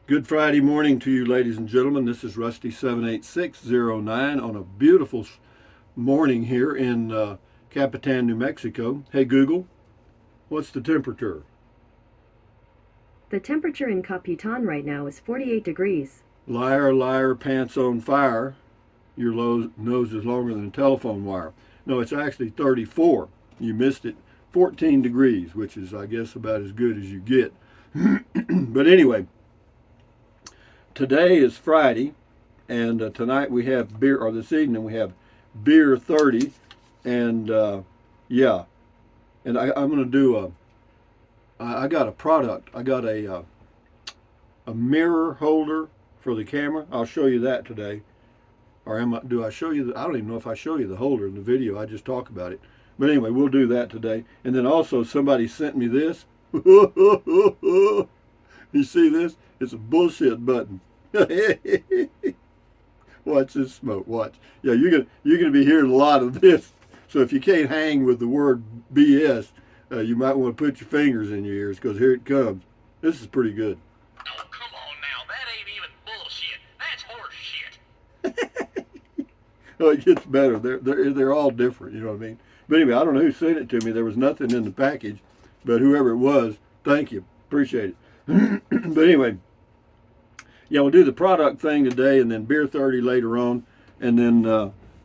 Good Friday morning to you, ladies and gentlemen. This is Rusty 78609 on a beautiful morning here in Capitan, New Mexico. Hey Google, what's the temperature? The temperature in Capitan right now is 48 degrees. Liar, liar, pants on fire. Your nose is longer than a telephone wire. No, it's actually 34. You missed it. 14 degrees, which is, I guess, about as good as you get. But anyway, today is Friday, and tonight we have beer, or this evening we have beer 30, and yeah, and I'm going to do I got a product. I got a mirror holder for the camera. I'll show you that today. Or do I show you I don't even know if I show you the holder in the video. I just talk about it. But anyway, we'll do that today. And then also somebody sent me this. You see this? It's a bullshit button. Watch this smoke. Watch. Yeah, you're gonna be hearing a lot of this. So if you can't hang with the word BS, you might want to put your fingers in your ears because here it comes. This is pretty good. Oh, come on now. That ain't even bullshit. That's horse shit. Oh, it gets better. They're all different. You know what I mean? But anyway, I don't know who sent it to me. There was nothing in the package, but whoever it was, thank you. Appreciate it. But anyway, yeah, we'll do the product thing today, and then beer 30 later on, and then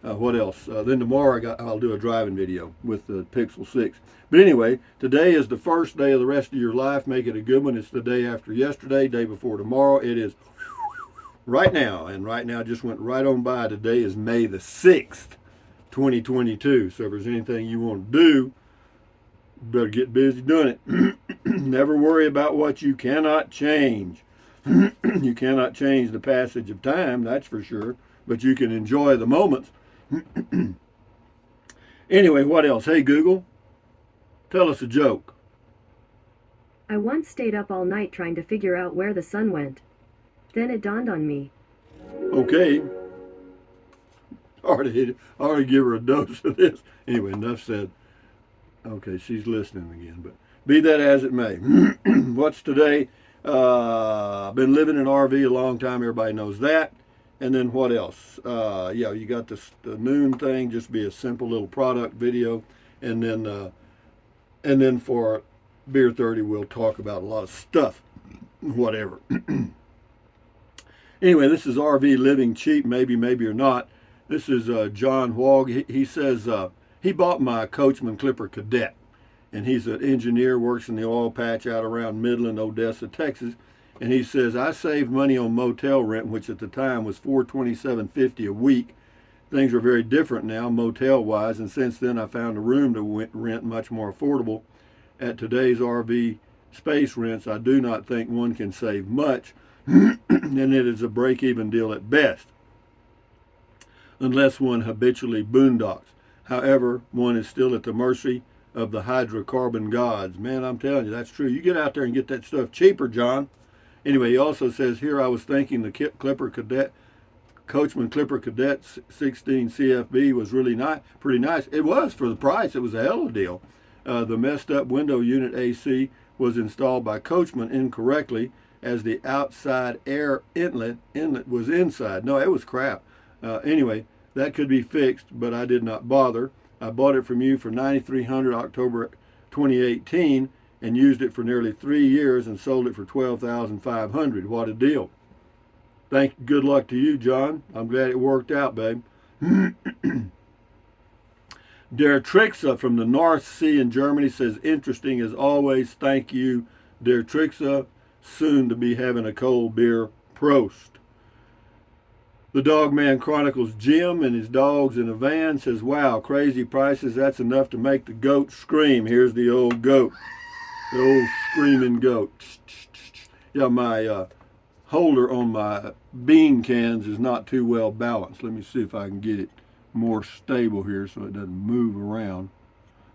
what else? Then tomorrow I'll do a driving video with the Pixel 6. But anyway, today is the first day of the rest of your life. Make it a good one. It's the day after yesterday, day before tomorrow. It is right now, and right now just went right on by. Today is May the 6th, 2022. So if there's anything you want to do, you better get busy doing it. Never worry about what you cannot change. You cannot change the passage of time, that's for sure, but you can enjoy the moments. Anyway, what else? Hey Google, tell us a joke. I once stayed up all night trying to figure out where the sun went. Then it dawned on me. Okay. Already give her a dose of this. Anyway, enough said. Okay, she's listening again, but be that as it may. What's today? I've been living in an RV a long time. Everybody knows that. And then what else? Yeah, you got the noon thing. Just be a simple little product video, and then for beer 30, we'll talk about a lot of stuff, whatever. Anyway, this is RV living cheap, maybe or not. This is John Wog. He says he bought my Coachman Clipper Cadet, and he's an engineer, works in the oil patch out around Midland, Odessa, Texas. And he says, I saved money on motel rent, which at the time was $427.50 a week. Things are very different now, motel-wise, and since then I found a room to rent much more affordable. At today's RV space rents, I do not think one can save much, and it is a break-even deal at best, unless one habitually boondocks. However, one is still at the mercy of the hydrocarbon gods. Man, I'm telling you, that's true. You get out there and get that stuff cheaper, John. Anyway, he also says here, I was thinking the Clipper Cadet, Coachman Clipper Cadet 16 CFB was really pretty nice. It was for the price. It was a hell of a deal. The messed up window unit AC was installed by Coachman incorrectly, as the outside air inlet was inside. No, it was crap. Anyway, that could be fixed, but I did not bother. I bought it from you for $9,300 October 2018 and used it for nearly 3 years and sold it for $12,500. What a deal. Good luck to you, John. I'm glad it worked out, babe. Der Trixa from the North Sea in Germany says, interesting as always. Thank you, Der Trixa. Soon to be having a cold beer. Prost. The Dogman Chronicles Jim and his dogs in a van says, wow, crazy prices. That's enough to make the goat scream. Here's the old goat. The old screaming goat. Yeah, my holder on my bean cans is not too well balanced. Let me see if I can get it more stable here so it doesn't move around.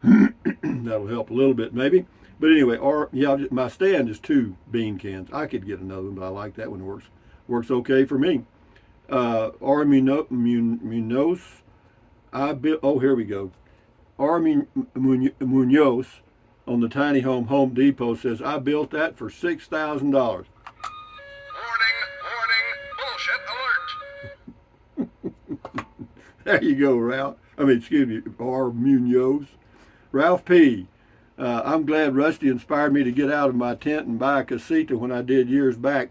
That'll help a little bit maybe. But anyway, my stand is 2 bean cans. I could get another one, but I like that one. It works okay for me. R. Munoz, here we go. R. Munoz on the Tiny Home Depot says, I built that for $6,000. Morning, There you go, Ralph. I mean, excuse me, R. Munoz. Ralph P. I'm glad Rusty inspired me to get out of my tent and buy a casita when I did years back.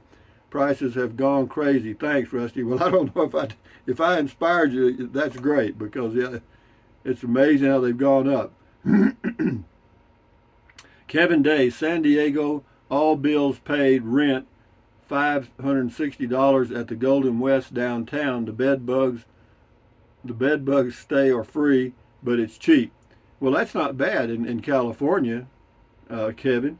Prices have gone crazy. Thanks, Rusty. Well, I don't know if I inspired you. That's great because yeah, it's amazing how they've gone up. Kevin Day, San Diego, all bills paid, rent $560 at the Golden West downtown. The bed bugs stay are free, but it's cheap. Well, that's not bad in California, Kevin.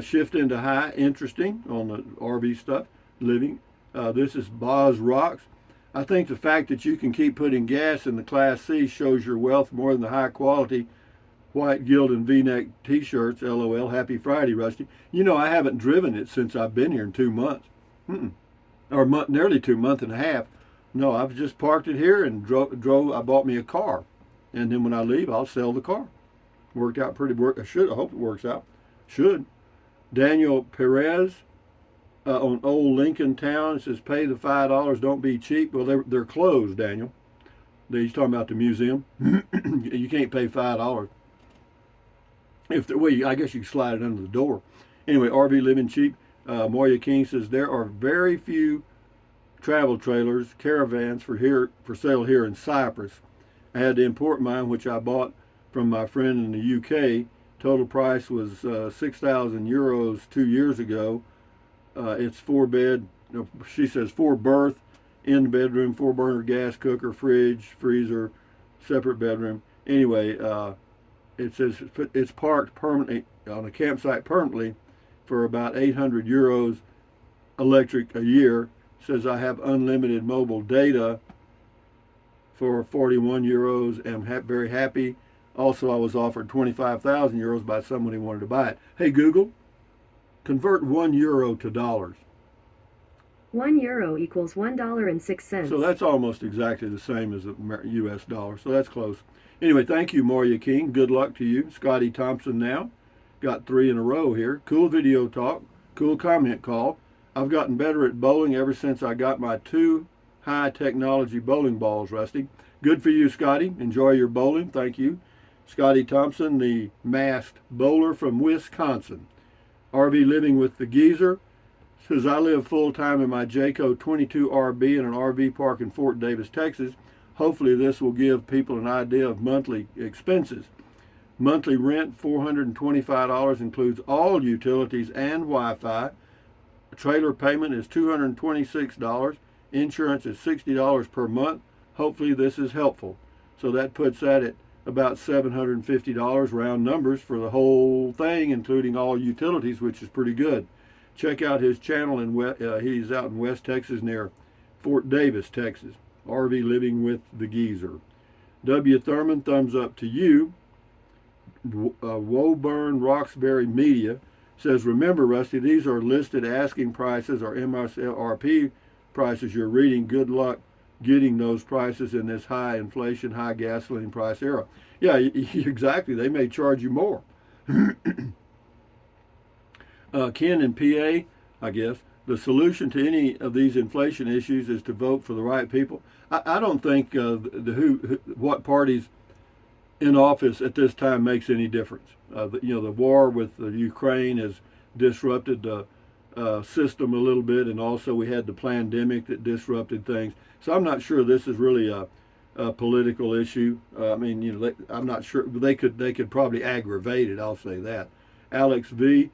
Shift into high, interesting on the RV stuff, living. This is Boz Rocks. I think the fact that you can keep putting gas in the Class C shows your wealth more than the high quality white gilt and V-neck T-shirts. LOL. Happy Friday, Rusty. You know, I haven't driven it since I've been here in 2 months. Or nearly 2 months and a half. No, I've just parked it here and drove. I bought me a car. And then when I leave, I'll sell the car. Worked out pretty. I hope it works out. Should. Daniel Perez on Old Lincoln Town says, pay the $5. Don't be cheap. Well, they're closed, Daniel. He's talking about the museum. You can't pay $5. Well, I guess you can slide it under the door. Anyway, RV living cheap. Moya King says there are very few travel trailers, caravans for sale here in Cyprus. I had to import mine, which I bought from my friend in the UK. Total price was 6,000 euros 2 years ago. It's 4 bed. She says 4 berth, in the bedroom, 4 burner gas cooker, fridge, freezer, separate bedroom. Anyway, it says it's parked permanently on a campsite permanently for about 800 euros electric a year. Says I have unlimited mobile data for 41 euros. Am very happy. Also, I was offered 25,000 euros by someone who wanted to buy it. Hey Google, convert €1 to dollars. €1 equals $1.06. So that's almost exactly the same as the U.S. dollar. So that's close. Anyway, thank you, Moria King. Good luck to you. Scotty Thompson now. Got 3 in a row here. Cool video talk. Cool comment call. I've gotten better at bowling ever since I got my 2 high technology bowling balls, Rusty. Good for you, Scotty. Enjoy your bowling. Thank you. Scotty Thompson, the masked bowler from Wisconsin. RV living with the geezer. Says I live full-time in my Jayco 22 RV in an RV park in Fort Davis, Texas. Hopefully this will give people an idea of monthly expenses. Monthly rent, $425, includes all utilities and Wi-Fi. Trailer payment is $226. Insurance is $60 per month. Hopefully this is helpful. So that puts that at about $750 round numbers for the whole thing, including all utilities, which is pretty good. Check out his channel. He's out in West Texas near Fort Davis, Texas. RV living with the geezer. W. Thurman, thumbs up to you. Woburn Roxbury Media says, remember, Rusty, these are listed asking prices or MSRP prices you're reading. Good luck getting those prices in this high inflation, high gasoline price era. Yeah, exactly. They may charge you more. Ken in PA, I guess, the solution to any of these inflation issues is to vote for the right people. I don't think what parties in office at this time makes any difference. The war with the Ukraine has disrupted the system a little bit, and also we had the pandemic that disrupted things. So I'm not sure this is really a political issue. I'm not sure they could probably aggravate it. I'll say that. Alex V.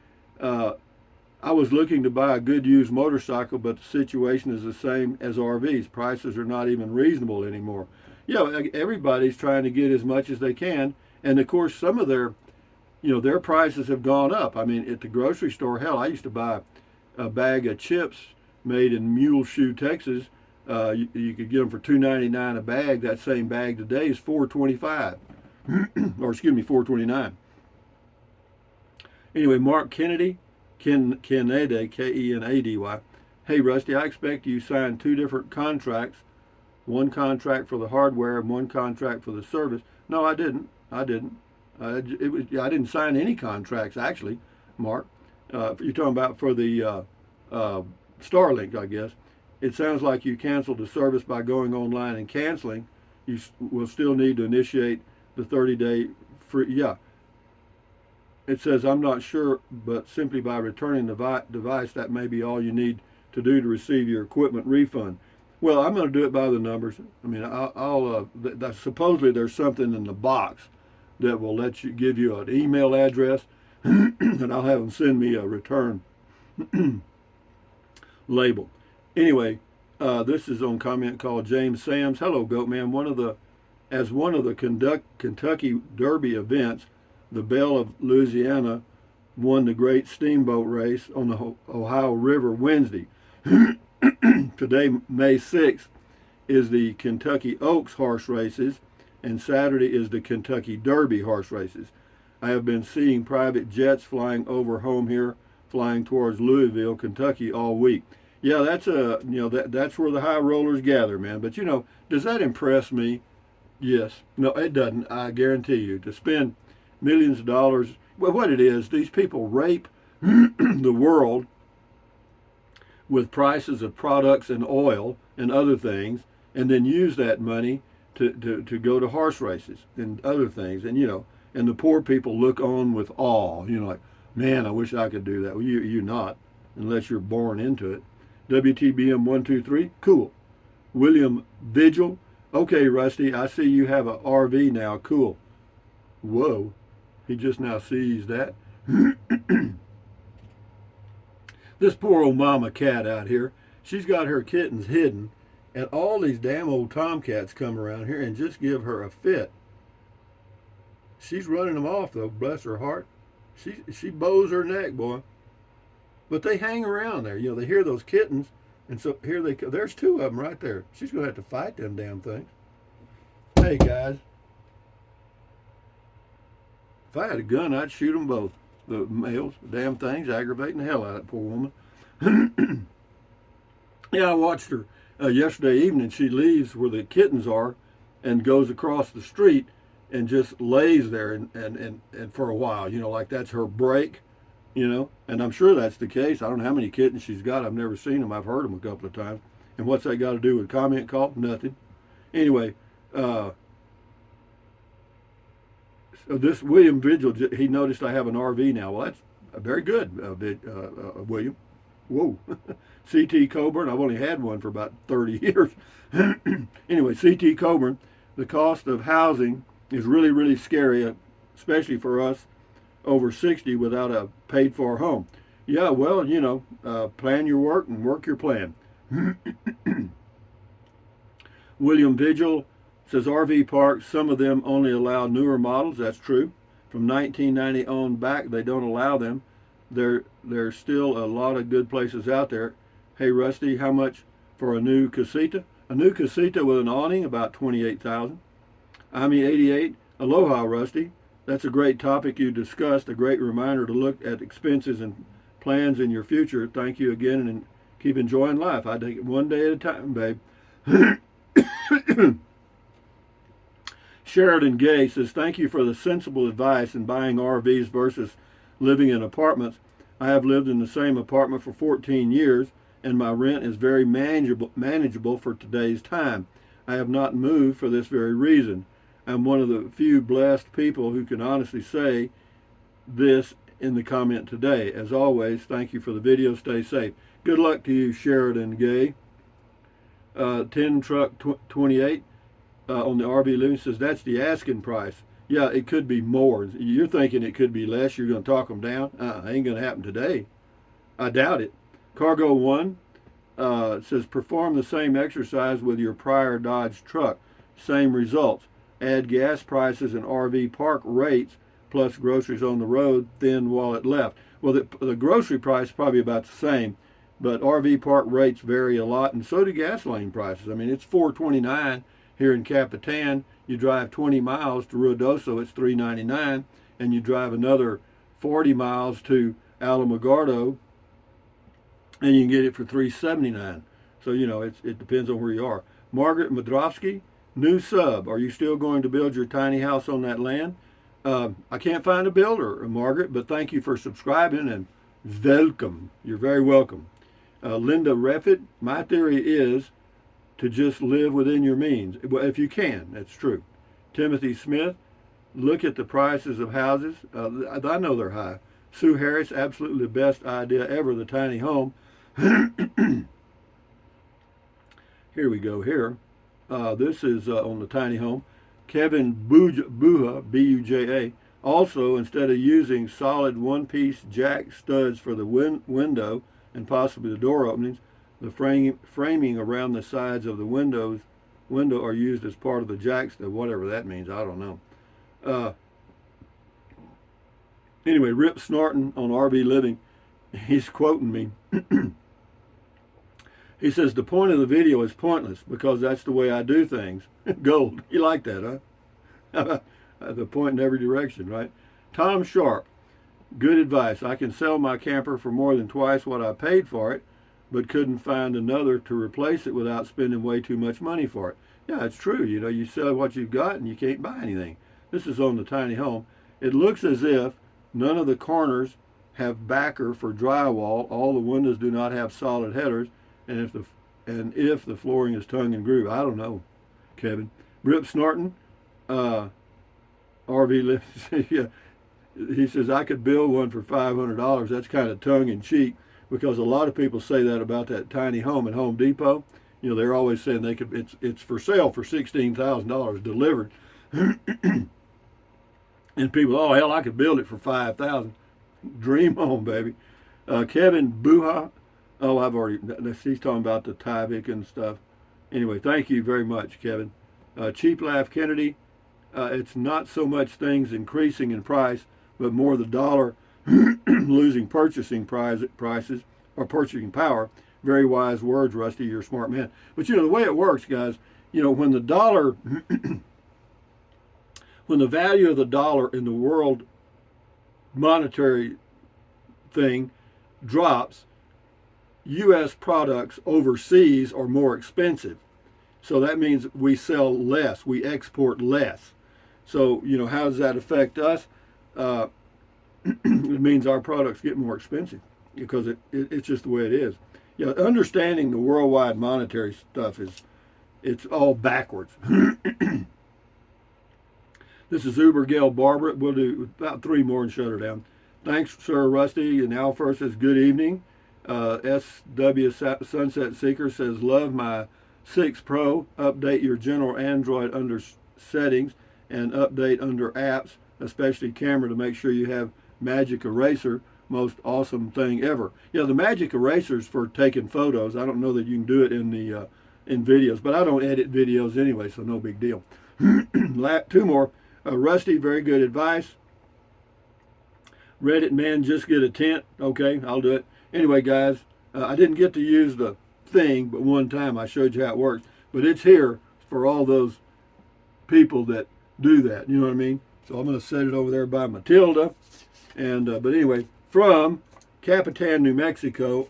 I was looking to buy a good used motorcycle, but the situation is the same as RVs. Prices are not even reasonable anymore. Everybody's trying to get as much as they can, and of course some of their prices have gone up. I mean, at the grocery store, hell, I used to buy a bag of chips made in Muleshoe, Texas. You could get them for $2.99 a bag. That same bag today is $4.25, or excuse me, $4.29. Anyway, Mark Kennedy, Kennedy, Kenady. Hey, Rusty, I expect you signed 2 different contracts. One contract for the hardware and one contract for the service. No, I didn't. I didn't sign any contracts, actually, Mark. You're talking about for the Starlink, I guess. It sounds like you canceled the service by going online and canceling. you will still need to initiate the 30-day free. Yeah. It says, I'm not sure, but simply by returning the device, that may be all you need to do to receive your equipment refund. Well, I'm going to do it by the numbers. I mean, supposedly there's something in the box that will let you give you an email address, and I'll have them send me a return label. Anyway, this is on comment called James Sams. Hello, Goatman. One of the Kentucky Derby events, the Belle of Louisiana won the Great Steamboat Race on the Ohio River Wednesday. Today, May 6th, is the Kentucky Oaks horse races, and Saturday is the Kentucky Derby horse races. I have been seeing private jets flying over home here, flying towards Louisville, Kentucky all week. Yeah, that's that's where the high rollers gather, man. But does that impress me? Yes. No, it doesn't. I guarantee you. To spend millions of dollars, well, what it is, these people rape the world with prices of products and oil and other things, and then use that money to go to horse races and other things. And and the poor people look on with awe, like, man, I wish I could do that. Well, you not, unless you're born into it. WTBM 123, cool. William Vigil, okay, Rusty, I see you have a RV now, cool. Whoa, he just now sees that. This poor old mama cat out here, she's got her kittens hidden, and all these damn old tomcats come around here and just give her a fit. She's running them off, though, bless her heart. She bows her neck, boy. But they hang around there. They hear those kittens, and so here they come. There's two of them right there. She's going to have to fight them damn things. Hey, guys. If I had a gun, I'd shoot them both. The males, the damn things, aggravating the hell out of that poor woman. Yeah, I watched her yesterday evening. She leaves where the kittens are and goes across the street and just lays there and for a while, like that's her break, and I'm sure that's the case. I don't know how many kittens she's got. I've never seen them. I've heard them a couple of times. And what's that got to do with comment call? Nothing. Anyway, this William Vigil, he noticed I have an RV now. Well, that's very good, William. Whoa. C.T. Coburn, I've only had one for about 30 years. Anyway, C.T. Coburn, the cost of housing is really, really scary, especially for us over 60 without a paid-for home. Yeah, well, plan your work and work your plan. William Vigil says RV parks, some of them only allow newer models. That's true. From 1990 on back, they don't allow them. There's still a lot of good places out there. Hey, Rusty, how much for a new casita? A new casita with an awning, about $28,000. I'm 88. Aloha, Rusty. That's a great topic you discussed. A great reminder to look at expenses and plans in your future. Thank you again, and keep enjoying life. I take it one day at a time, babe. Sheridan Gay says, thank you for the sensible advice in buying RVs versus living in apartments. I have lived in the same apartment for 14 years, and my rent is very manageable for today's time. I have not moved for this very reason. I'm one of the few blessed people who can honestly say this in the comment today. As always, thank you for the video. Stay safe. Good luck to you, Sheridan Gay. 10 Truck 28 on the RV Living says, that's the asking price. Yeah, it could be more. You're thinking it could be less. You're going to talk them down. Ain't going to happen today. I doubt it. Cargo 1 says, perform the same exercise with your prior Dodge truck. Same results. Add gas prices and RV park rates plus groceries on the road, thin wallet left. Well, the grocery price is probably about the same, but RV park rates vary a lot, and so do gasoline prices. I mean, it's $4.29 here in Capitan. You drive 20 miles to Ruidoso, it's $3.99, and you drive another 40 miles to Alamogordo, and you can get it for $3.79. So, it depends on where you are. Margaret Madrovsky, new sub. Are you still going to build your tiny house on that land? I can't find a builder, Margaret, but thank you for subscribing, and welcome. You're very welcome. Linda Reffett, my theory is to just live within your means. Well, if you can, that's true. Timothy Smith, look at the prices of houses. I know they're high. Sue Harris, absolutely the best idea ever, the tiny home. Here we go here. This is on the tiny home. Kevin Buja, B-U-J-A. Also, instead of using solid one-piece jack studs for the window and possibly the door openings, the framing around the sides of the window are used as part of the jack stud, whatever that means. I don't know. Anyway, Rip Snorton on RV Living, he's quoting me. He says, the point of the video is pointless because that's the way I do things. Gold. You like that, huh? The point in every direction, right? Tom Sharp, good advice. I can sell my camper for more than twice what I paid for it, but couldn't find another to replace it without spending way too much money for it. Yeah, it's true. You know, you sell what you've got and you can't buy anything. This is on the tiny home. It looks as if none of the corners have backer for drywall. All the windows do not have solid headers. And if the flooring is tongue and groove, I don't know, Kevin. Rip Snorton, RV Live, yeah, he says I could build one for $500. That's kind of tongue in cheek because a lot of people say that about that tiny home at Home Depot. You know, they're always saying they could. It's for sale for $16,000 delivered, and people, oh hell, I could build it for $5,000. Dream home, baby. Kevin Buha. Oh, he's talking about the Tyvek and stuff. Anyway, thank you very much, Kevin. Cheap Laugh Kennedy, it's not so much things increasing in price, but more the dollar losing purchasing prices or purchasing power. Very wise words, Rusty, you're a smart man. But you know, the way it works, guys, you know, when the dollar, when the value of the dollar in the world monetary thing drops, U.S. products overseas are more expensive. So that means we sell less, we export less. So, you know, how does that affect us? It means our products get more expensive because it's just the way it is. Yeah, understanding the worldwide monetary stuff it's all backwards. This is Uber Gail Barbara. We'll do about 3 more and shut her down. Thanks, Sir Rusty. And Al first says, good evening. SW Sunset Seeker says, love my 6 Pro. Update your general Android under settings and update under apps, especially camera, to make sure you have Magic Eraser. Most awesome thing ever. Yeah, the Magic Eraser's for taking photos. I don't know that you can do it in the in videos, but I don't edit videos anyway, so no big deal. 2 more. Rusty, very good advice. Reddit man, just get a tent. Okay, I'll do it. Anyway, guys, I didn't get to use the thing, but one time I showed you how it works. But it's here for all those people that do that. You know what I mean? So I'm going to set it over there by Matilda. And but anyway, from Capitan, New Mexico,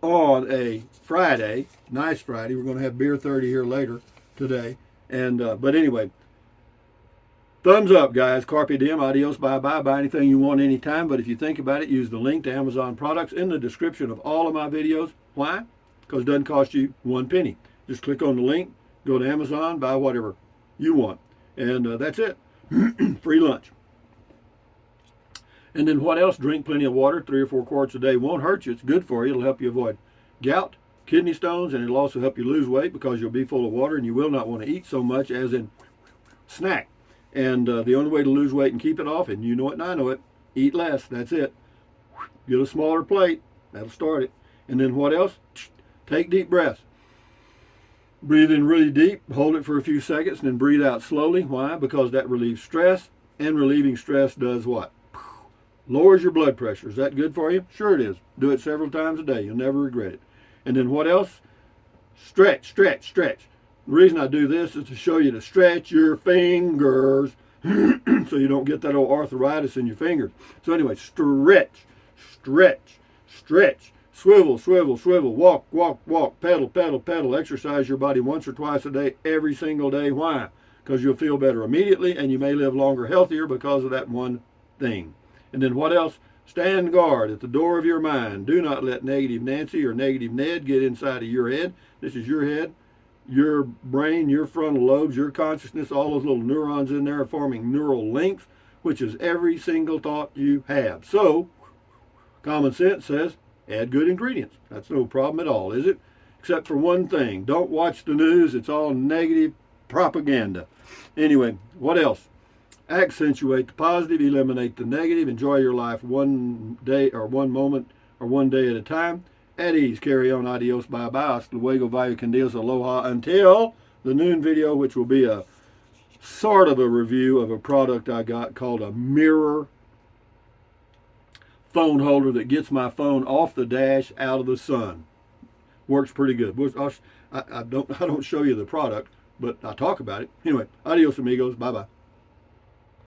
on a Friday, nice Friday. We're going to have Beer 30 here later today. And but anyway, thumbs up, guys. Carpe diem, adios, bye-bye. Buy anything you want anytime. But if you think about it, use the link to Amazon products in the description of all of my videos. Why? Because it doesn't cost you 1 penny. Just click on the link, go to Amazon, buy whatever you want. And that's it. Free lunch. And then what else? Drink plenty of water. 3 or 4 quarts a day won't hurt you. It's good for you. It'll help you avoid gout, kidney stones, and it'll also help you lose weight because you'll be full of water and you will not want to eat so much as in snack. And the only way to lose weight and keep it off, and you know it and I know it, eat less. That's it. Get a smaller plate. That'll start it. And then what else? Take deep breaths. Breathe in really deep, hold it for a few seconds, and then breathe out slowly. Why? Because that relieves stress, and relieving stress does what? Lowers your blood pressure. Is that good for you? Sure it is. Do it several times a day. You'll never regret it. And then what else? Stretch, stretch, stretch. The reason I do this is to show you to stretch your fingers so you don't get that old arthritis in your fingers. So anyway, stretch, stretch, stretch. Swivel, swivel, swivel. Walk, walk, walk. Pedal, pedal, pedal. Exercise your body once or twice a day, every single day. Why? Because you'll feel better immediately and you may live longer, healthier because of that one thing. And then what else? Stand guard at the door of your mind. Do not let negative Nancy or negative Ned get inside of your head. This is your head. your brain, your frontal lobes, your consciousness, all those little neurons in there are forming neural links, which is every single thought you have. So, common sense says add good ingredients. That's no problem at all, is it? Except for one thing. Don't watch the news. It's all negative propaganda. Anyway, what else? Accentuate the positive, eliminate the negative, enjoy your life one day or one moment or one day at a time. At ease, carry on, adios, bye-bye, hasta luego, vaya con Dios, aloha, until the noon video, which will be a sort of a review of a product I got called a mirror phone holder that gets my phone off the dash out of the sun. Works pretty good. I don't show you the product, but I talk about it. Anyway, adios amigos, bye-bye.